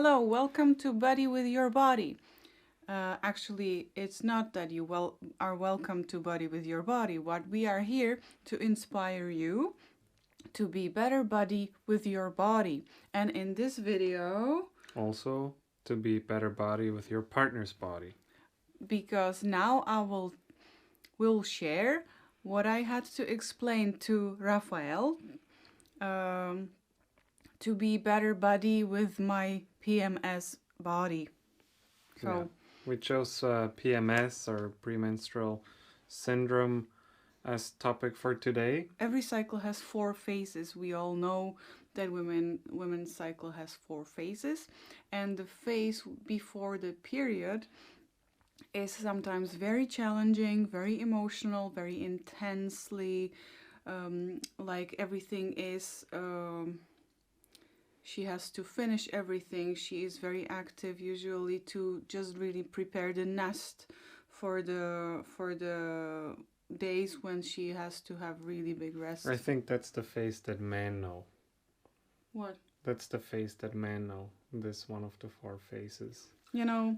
Hello, welcome to Buddy with Your Body. Actually, it's not that you are welcome to Buddy with Your Body. What we are here to inspire you to be better buddy with your body. And in this video, also to be better body with your partner's body. Because now I will share what I had to explain to Raphael to be better buddy with my PMS body. So yeah. We chose PMS or premenstrual syndrome as topic for today. Every cycle has 4 phases. We all know that women's cycle has 4 phases, and the phase before the period is sometimes very challenging, very emotional, very intensely, like everything is she has to finish everything. She is very active usually to just really prepare the nest for the days when she has to have really big rest. I think that's the phase that men know. What? That's the phase that men know. This one of the 4 phases. You know,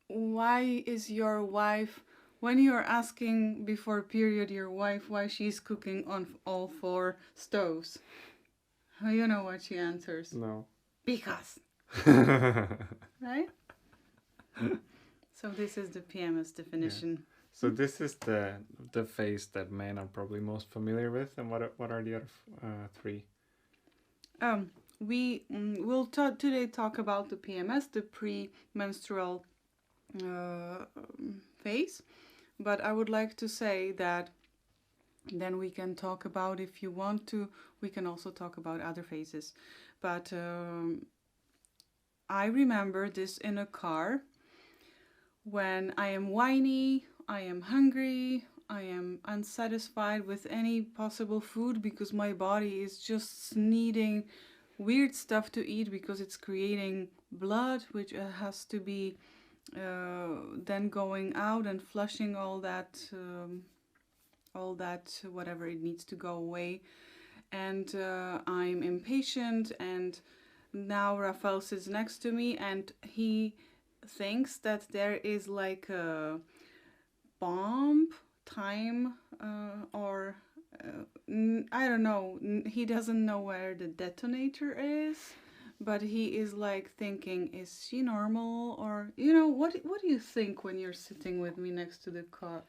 why is your wife, when you're asking before period your wife why she's cooking on all 4 stoves, you know what she answers? No. Because. Right? So this is the PMS definition. Yeah. So this is the phase that men are probably most familiar with. And what are the other 3? We will today talk about the PMS, the premenstrual phase. But I would like to say that then we can talk about, if you want to, we can also talk about other phases. But I remember this in a car when I am whiny, I am hungry, I am unsatisfied with any possible food because my body is just needing weird stuff to eat because it's creating blood, which has to be then going out and flushing all that whatever it needs to go away. And I'm impatient, and now Raphael sits next to me and he thinks that there is like a bomb time or I don't know, he doesn't know where the detonator is, but he is like thinking, is she normal? Or, you know, what do you think when you're sitting with me next to the car,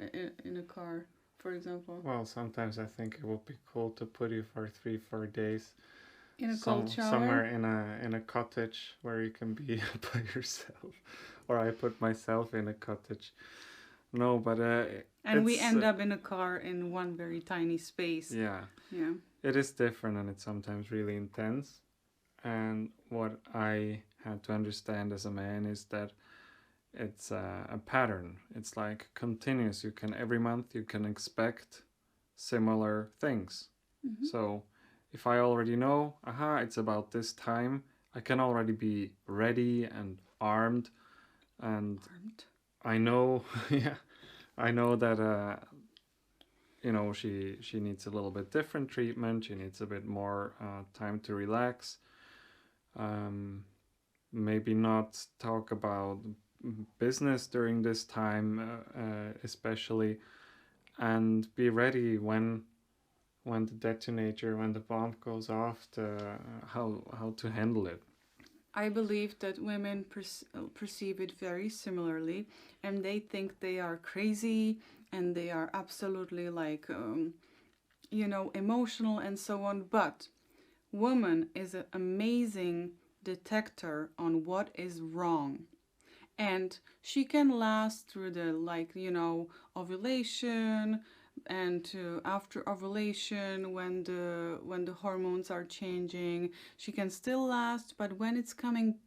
in a car, for example? Well, sometimes I think it would be cool to put you for 3-4 days in a cold shower? Somewhere in a cottage where you can be by yourself. Or I put myself in a cottage. No, but and we end up in a car in one very tiny space. Yeah. Yeah. It is different, and it's sometimes really intense. And what I had to understand as a man is that it's a pattern. It's like continuous. You can every month you can expect similar things. Mm-hmm. So if I already know, it's about this time, I can already be ready and armed. And I know, yeah, I know that, you know, she needs a little bit different treatment. She needs a bit more time to relax. Maybe not talk about business during this time, especially, and be ready when the detonator, when the bomb goes off, how to handle it. I believe that women perceive it very similarly, and they think they are crazy and they are absolutely like, you know, emotional and so on. But woman is an amazing detector on what is wrong. And she can last through the, like, you know, ovulation, and after ovulation, when the hormones are changing, she can still last. But when it's coming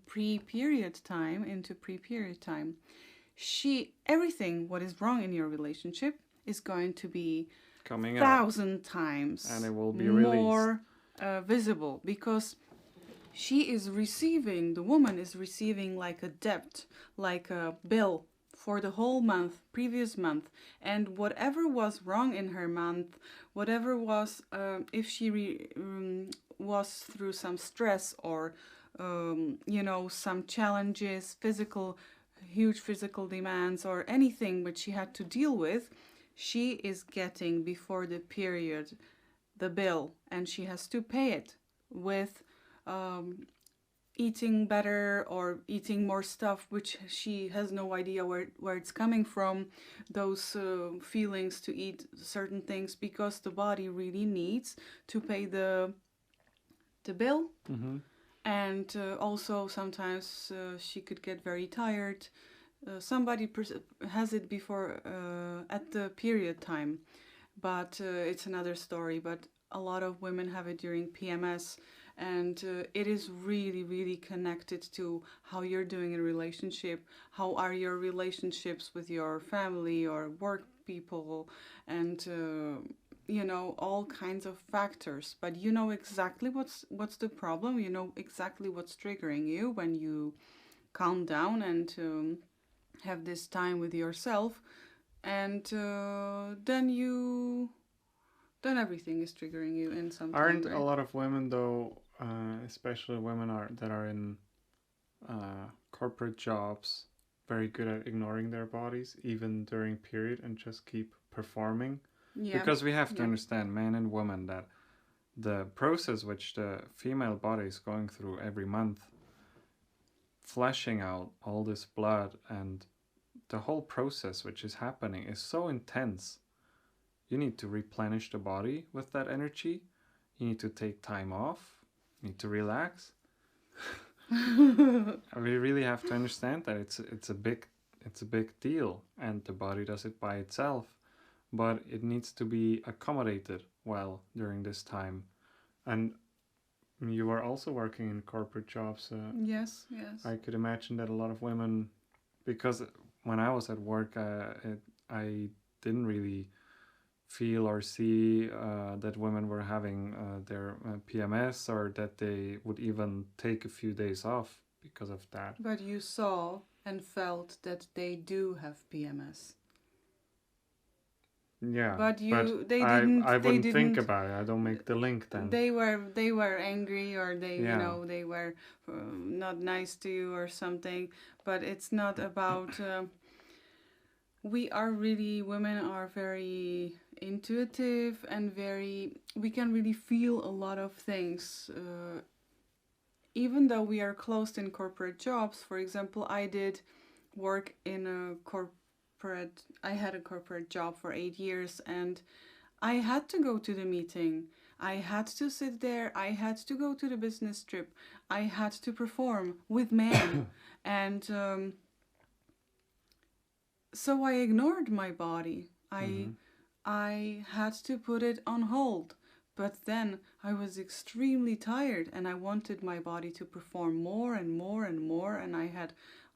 pre-period time, into pre-period time, everything what is wrong in your relationship is going to be coming 1,000 times, and it will be more visible, because the woman is receiving like a debt, like a bill for the whole previous month, and whatever was wrong in her month, whatever was, if she was through some stress or some challenges, huge physical demands, or anything which she had to deal with, she is getting before the period the bill, and she has to pay it with eating better or eating more stuff which she has no idea where it's coming from, those feelings to eat certain things because the body really needs to pay the bill. Mm-hmm. And also sometimes she could get very tired. Somebody has it before at the period time, but it's another story. But a lot of women have it during PMS, and it is really, really connected to how you're doing in a relationship. How are your relationships with your family or work people, and all kinds of factors. But you know exactly what's the problem. You know exactly what's triggering you when you calm down and have this time with yourself, and then everything is triggering you in some time. Aren't a lot of women though, especially women that are in corporate jobs, very good at ignoring their bodies even during period and just keep performing? Yeah. Because we have to understand, men and women, that the process which the female body is going through every month, flashing out all this blood, and the whole process which is happening is so intense. You need to replenish the body with that energy. You need to take time off. You need to relax. We really have to understand that it's a big deal, and the body does it by itself, but it needs to be accommodated well during this time. And you are also working in corporate jobs. Yes. I could imagine that a lot of women, because when I was at work, I didn't really feel or see that women were having their PMS, or that they would even take a few days off because of that. But you saw and felt that they do have PMS. Yeah, but I wouldn't think about it. I don't make the link then. They were angry, or they were not nice to you or something. But it's not about. Women are very intuitive and we can really feel a lot of things. Even though we are closed in corporate jobs, for example, I did work in I had a corporate job for 8 years, and I had to go to the meeting. I had to sit there. I had to go to the business trip. I had to perform with men. And so I ignored my body. I had to put it on hold. But then I was extremely tired, and I wanted my body to perform more and more and more, and I had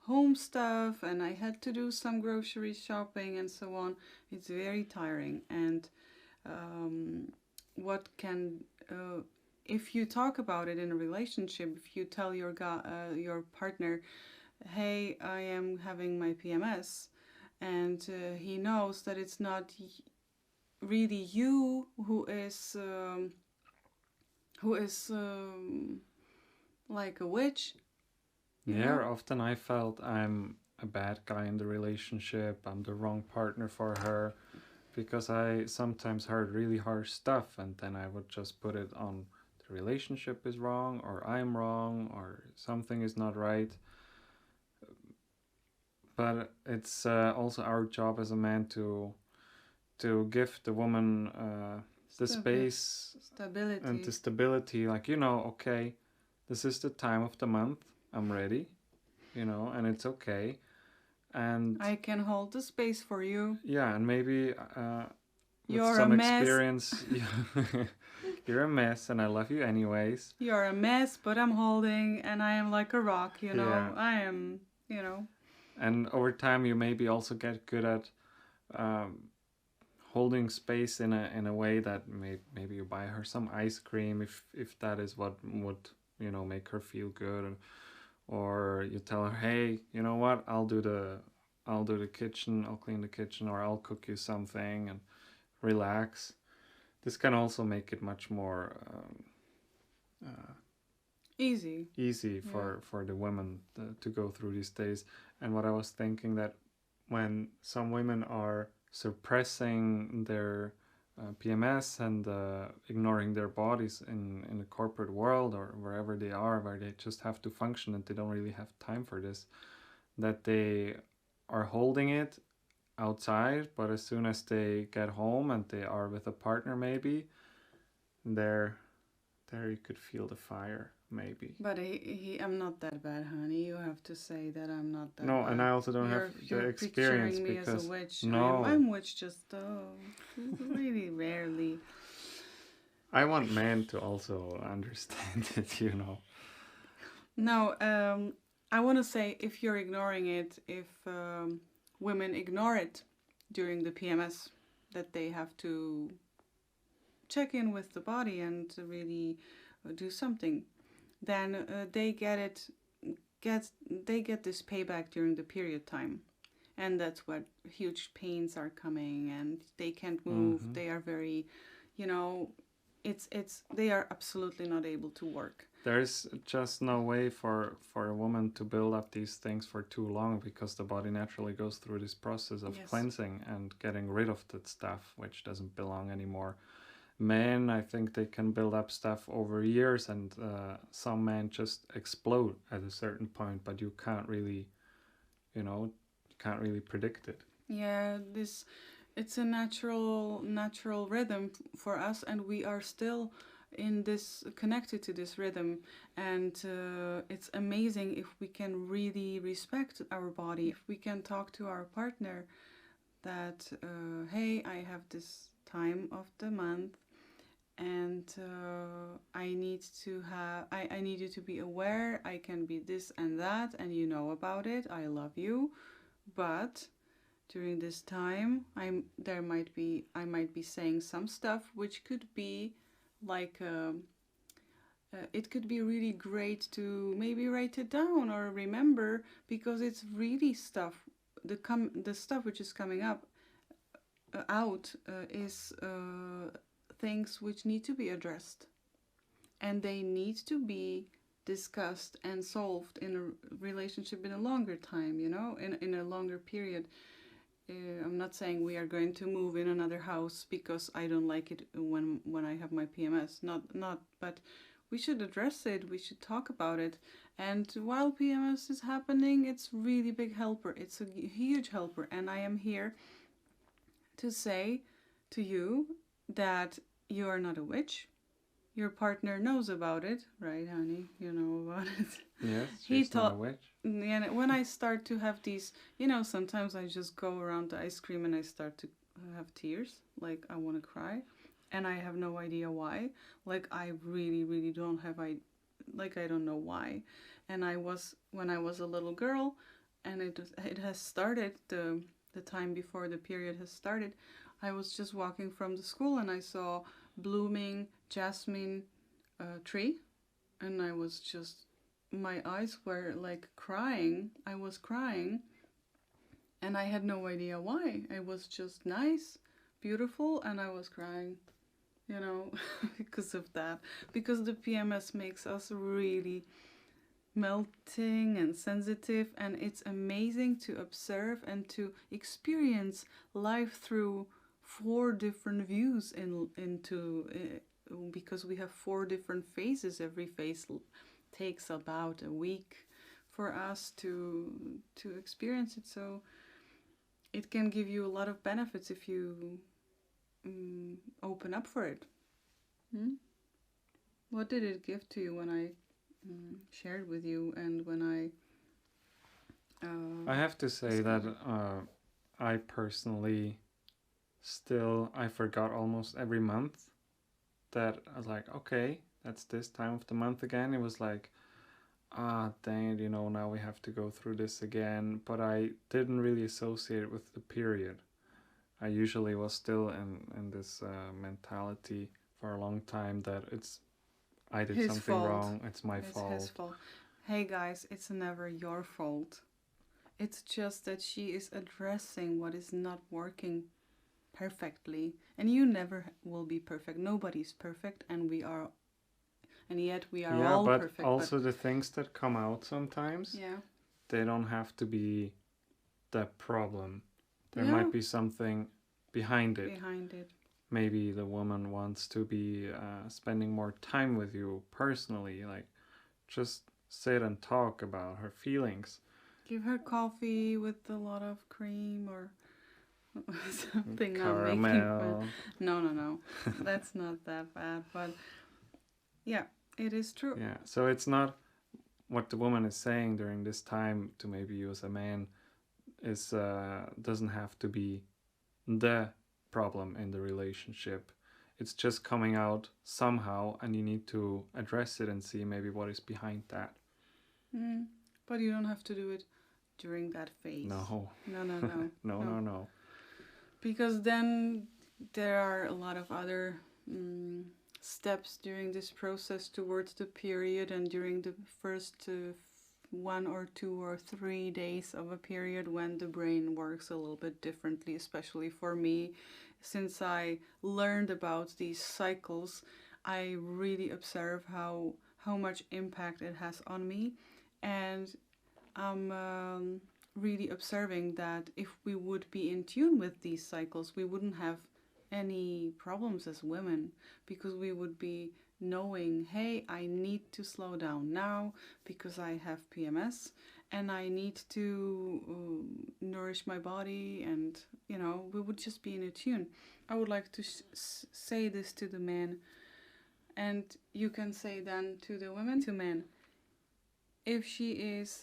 home stuff, and I had to do some grocery shopping and so on. It's very tiring. And if you talk about it in a relationship, if you tell your partner, hey, I am having my PMS, and he knows that it's not really you who is like a witch. Yeah, often I felt I'm a bad guy in the relationship. I'm the wrong partner for her, because I sometimes heard really harsh stuff, and then I would just put it on the relationship is wrong, or I'm wrong, or something is not right. But it's also our job as a man to give the woman the space, stability, and the stability. Like, okay, this is the time of the month. I'm ready, and it's okay. And I can hold the space for you. Yeah, and maybe you're some experience, you're a mess, and I love you anyways. You're a mess, but I'm holding, and I am like a rock, Yeah. I am, And over time, you maybe also get good at holding space in a way that maybe you buy her some ice cream if that is what would make her feel good, or you tell her, hey, you know what, I'll do the kitchen, I'll clean the kitchen, or I'll cook you something, and relax. This can also make it much more Easy. for the women to go through these days. And what I was thinking, that when some women are suppressing their PMS and ignoring their bodies in the corporate world or wherever they are, where they just have to function and they don't really have time for this, that they are holding it outside, but as soon as they get home and they are with a partner, maybe there you could feel the fire, maybe. But I'm not that bad, honey. You have to say that I'm not that No, bad. and I also don't have the You're experience picturing me because as a witch. no, I'm witch just really rarely. I want men to also understand it, you know. No, I want to say if you're ignoring it, if women ignore it during the PMS, that they have to check in with the body and to really do something, then they get this payback during the period time, and that's what huge pains are coming, and they can't move. Mm-hmm. They are very, you know, it's they are absolutely not able to work. There's just no way for a woman to build up these things for too long, because the body naturally goes through this process of Yes. cleansing and getting rid of that stuff which doesn't belong anymore. Men, I think they can build up stuff over years, and some men just explode at a certain point, but you can't really, you know, you can't really predict it. Yeah, it's a natural rhythm for us, and we are still in this connected to this rhythm, and it's amazing if we can really respect our body, if we can talk to our partner that hey, I have this time of the month, and I need you to be aware. I can be this and that, and you know about it. I love you, but during this time I might be saying some stuff which could be like it could be really great to maybe write it down or remember, because it's really stuff, the stuff which is coming up out is things which need to be addressed, and they need to be discussed and solved in a relationship in a longer time, in a longer period. I'm not saying we are going to move in another house because I don't like it when I have my PMS. Not, but we should address it. We should talk about it. And while PMS is happening, it's really big helper. It's a huge helper, and I am here to say to you that you are not a witch. Your partner knows about it, right, honey? You know about it. Yes, she's not a witch. And when I start to have these, sometimes I just go around the ice cream and I start to have tears, like I want to cry, and I have no idea why. Like I really, really don't have I don't know why. And when I was a little girl, and it has started the time before the period has started. I was just walking from the school and I saw blooming jasmine tree, and I was just, my eyes were like crying. I was crying, and I had no idea why. It was just nice, beautiful, and I was crying, because of that. Because the PMS makes us really melting and sensitive, and it's amazing to observe and to experience life through 4 different views because we have 4 different phases. Every phase takes about a week for us to experience it, so it can give you a lot of benefits if you open up for it. What did it give to you when I shared with you, and when I have to say that I personally I forgot almost every month. That I was like, okay, that's this time of the month again. It was like, dang it, now we have to go through this again. But I didn't really associate it with the period. I usually was still in this mentality for a long time that I did his something fault. wrong. It's my fault. His fault. Hey guys, it's never your fault. It's just that she is addressing what is not working perfectly, and you never will be perfect. Nobody's perfect, and we are and yet we are Yeah, all but perfect. also the things that come out sometimes, Yeah. they don't have to be the problem. There Yeah. might be something behind it. Behind it. Maybe the woman wants to be spending more time with you personally, like just sit and talk about her feelings. Give her coffee with a lot of cream or something. Caramel. Not making fun. No. That's not that bad. But yeah, it is true. Yeah, so it's not what the woman is saying during this time to maybe you as a man is doesn't have to be the problem in the relationship. It's just coming out somehow, and you need to address it and see maybe what is behind that. But you don't have to do it during that phase. No. No. No. Because then there are a lot of other steps during this process towards the period, and during the first 1 or 2 or 3 days of a period when the brain works a little bit differently, especially for me. Since I learned about these cycles, I really observe how much impact it has on me, and I'm really observing that if we would be in tune with these cycles, we wouldn't have any problems as women, because we would be knowing, hey, I need to slow down now because I have PMS and I need to nourish my body, and we would just be in a tune. I would like to say this to the men, and you can say then to the women, to men, if she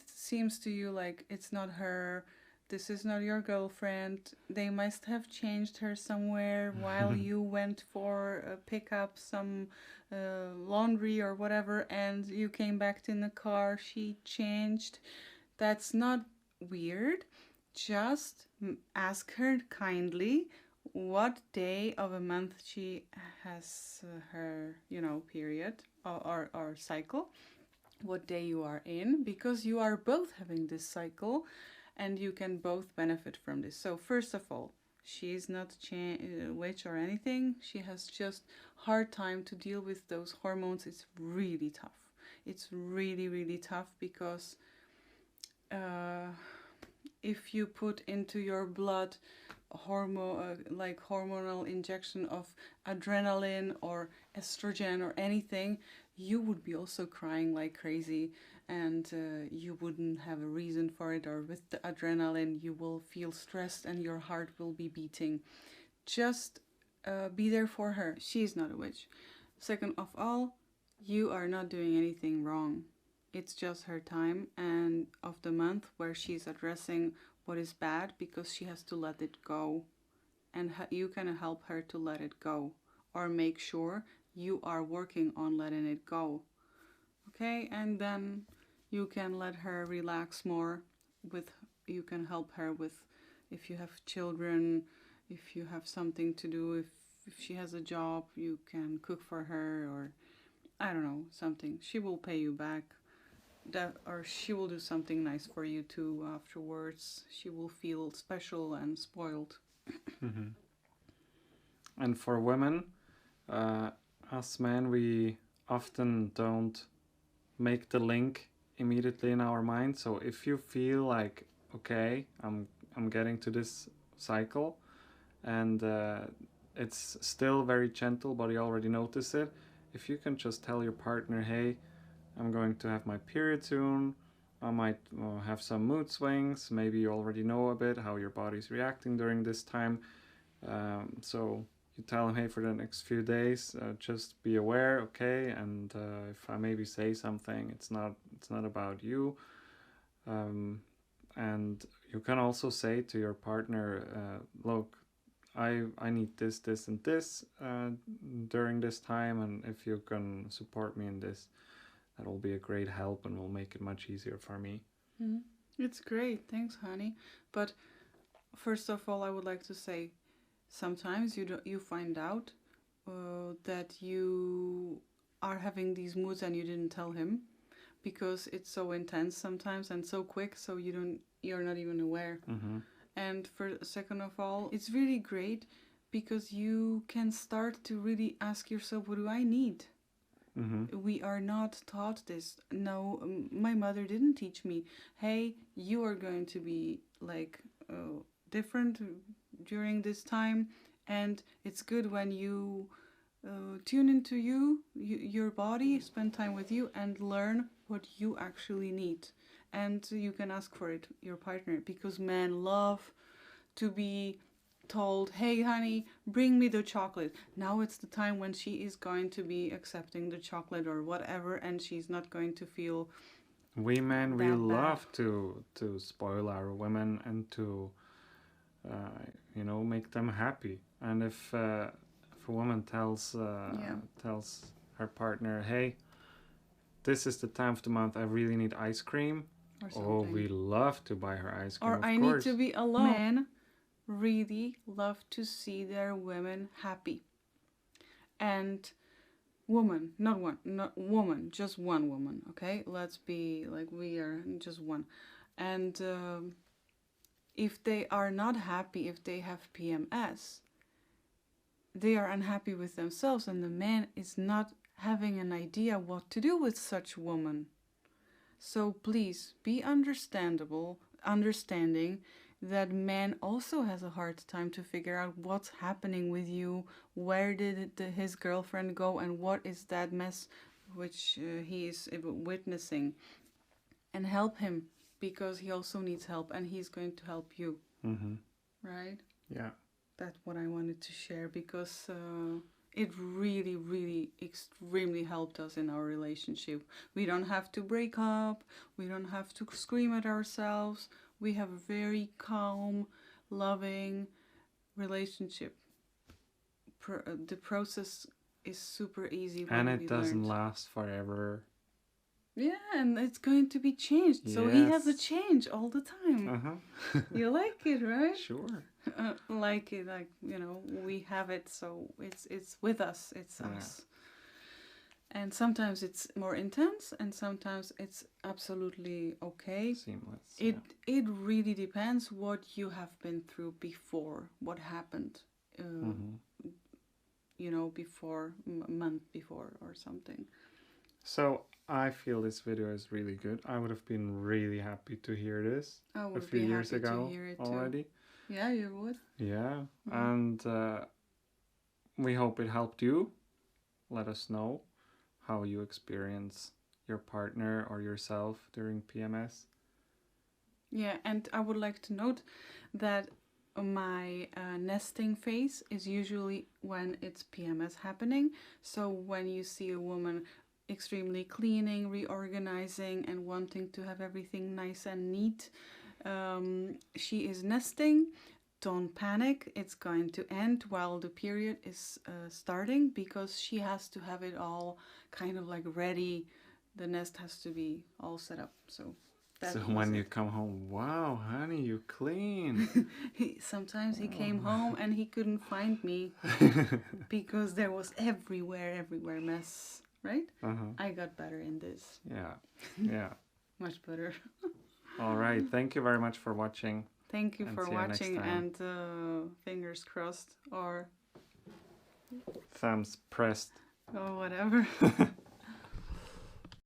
seems to you like it's not her, this is not your girlfriend, they must have changed her somewhere while you went for pick up some laundry or whatever, and you came back in the car, she changed. That's not weird. Just ask her kindly what day of a month she has her, period or cycle, what day you are in, because you are both having this cycle and you can both benefit from this. So first of all, she's not witch or anything. She has just hard time to deal with those hormones. It's really tough. It's really, really tough, because if you put into your blood hormonal injection of adrenaline or estrogen or anything, you would be also crying like crazy, and you wouldn't have a reason for it. Or with the adrenaline, you will feel stressed and your heart will be beating. Just be there for her. She's not a witch. Second of all, you are not doing anything wrong. It's just her time and of the month where she's addressing what is bad, because she has to let it go, and you can help her to let it go, or make sure you are working on letting it go. Okay, and then you can let her relax more. You can help her with, if you have children, if you have something to do, if she has a job, you can cook for her, or I don't know, something. She will pay you back. Or she will do something nice for you too afterwards. She will feel special and spoiled. Mm-hmm. And for women, us men, we often don't make the link immediately in our mind. So if you feel like, okay, I'm getting to this cycle, and it's still very gentle, but you already notice it, if you can just tell your partner, hey, I'm going to have my period soon, I might have some mood swings, maybe you already know a bit how your body's reacting during this time, so you tell him, hey, for the next few days, just be aware, okay, and if I maybe say something, it's not about you, and you can also say to your partner, look, I need this, and this during this time, and if you can support me in this, that will be a great help and will make it much easier for me. Mm-hmm. It's great, thanks, honey. But first of all, I would like to say, sometimes you find out that you are having these moods and you didn't tell him, because it's so intense sometimes and so quick, so you're not even aware. Mm-hmm. And for second of all, it's really great because you can start to really ask yourself, what do I need? We are not taught this. No, my mother didn't teach me, hey, you are going to be like different during this time, and it's good when you tune into your body, spend time with you, and learn what you actually need. And you can ask for it, your partner, because men love to be told, hey honey, bring me the chocolate. Now it's the time when she is going to be accepting the chocolate or whatever, and she's not going to feel we men, we that bad. love to spoil our women and to make them happy. And if a woman tells her partner, hey, this is the time of the month I really need ice cream, Or we love to buy her ice cream. or I need to be alone. Men really love to see their women happy. And woman, not woman, just one woman, okay? Let's be like, we are just one. And if they are not happy, if they have PMS, they are unhappy with themselves, and the man is not having an idea what to do with such woman. So please be understanding that man also has a hard time to figure out what's happening with you, where did his girlfriend go, and what is that mess which he is witnessing, and help him, because he also needs help, and he's going to help you. Right? Yeah. That's what I wanted to share, because it really, really extremely helped us in our relationship. We don't have to break up. We don't have to scream at ourselves. We have a very calm, loving relationship. The process is super easy when and it doesn't last forever. Yeah, and it's going to be changed. Yes. So he has a change all the time. You like it, right? Sure. Like it, like, we have it, so it's with us. It's us. And sometimes it's more intense, and sometimes it's absolutely okay. Seamless. It really depends what you have been through before, what happened, before, a month before or something. So I feel this video is really good. I would have been really happy to hear this a few years ago already. Yeah, you would. Yeah, and we hope it helped you. Let us know how you experience your partner or yourself during PMS. Yeah, and I would like to note that my nesting phase is usually when it's PMS happening. So when you see a woman extremely cleaning, reorganizing, and wanting to have everything nice and neat, she is nesting. Don't panic, it's going to end while the period is starting, because she has to have it all kind of like ready. The nest has to be all set up. So when you come home, wow, honey, you clean. Sometimes he came home and he couldn't find me because there was everywhere mess, right? I got better in this. Yeah. Much better. All right, thank you very much for watching. Thank you for watching, and fingers crossed, or thumbs pressed, or whatever.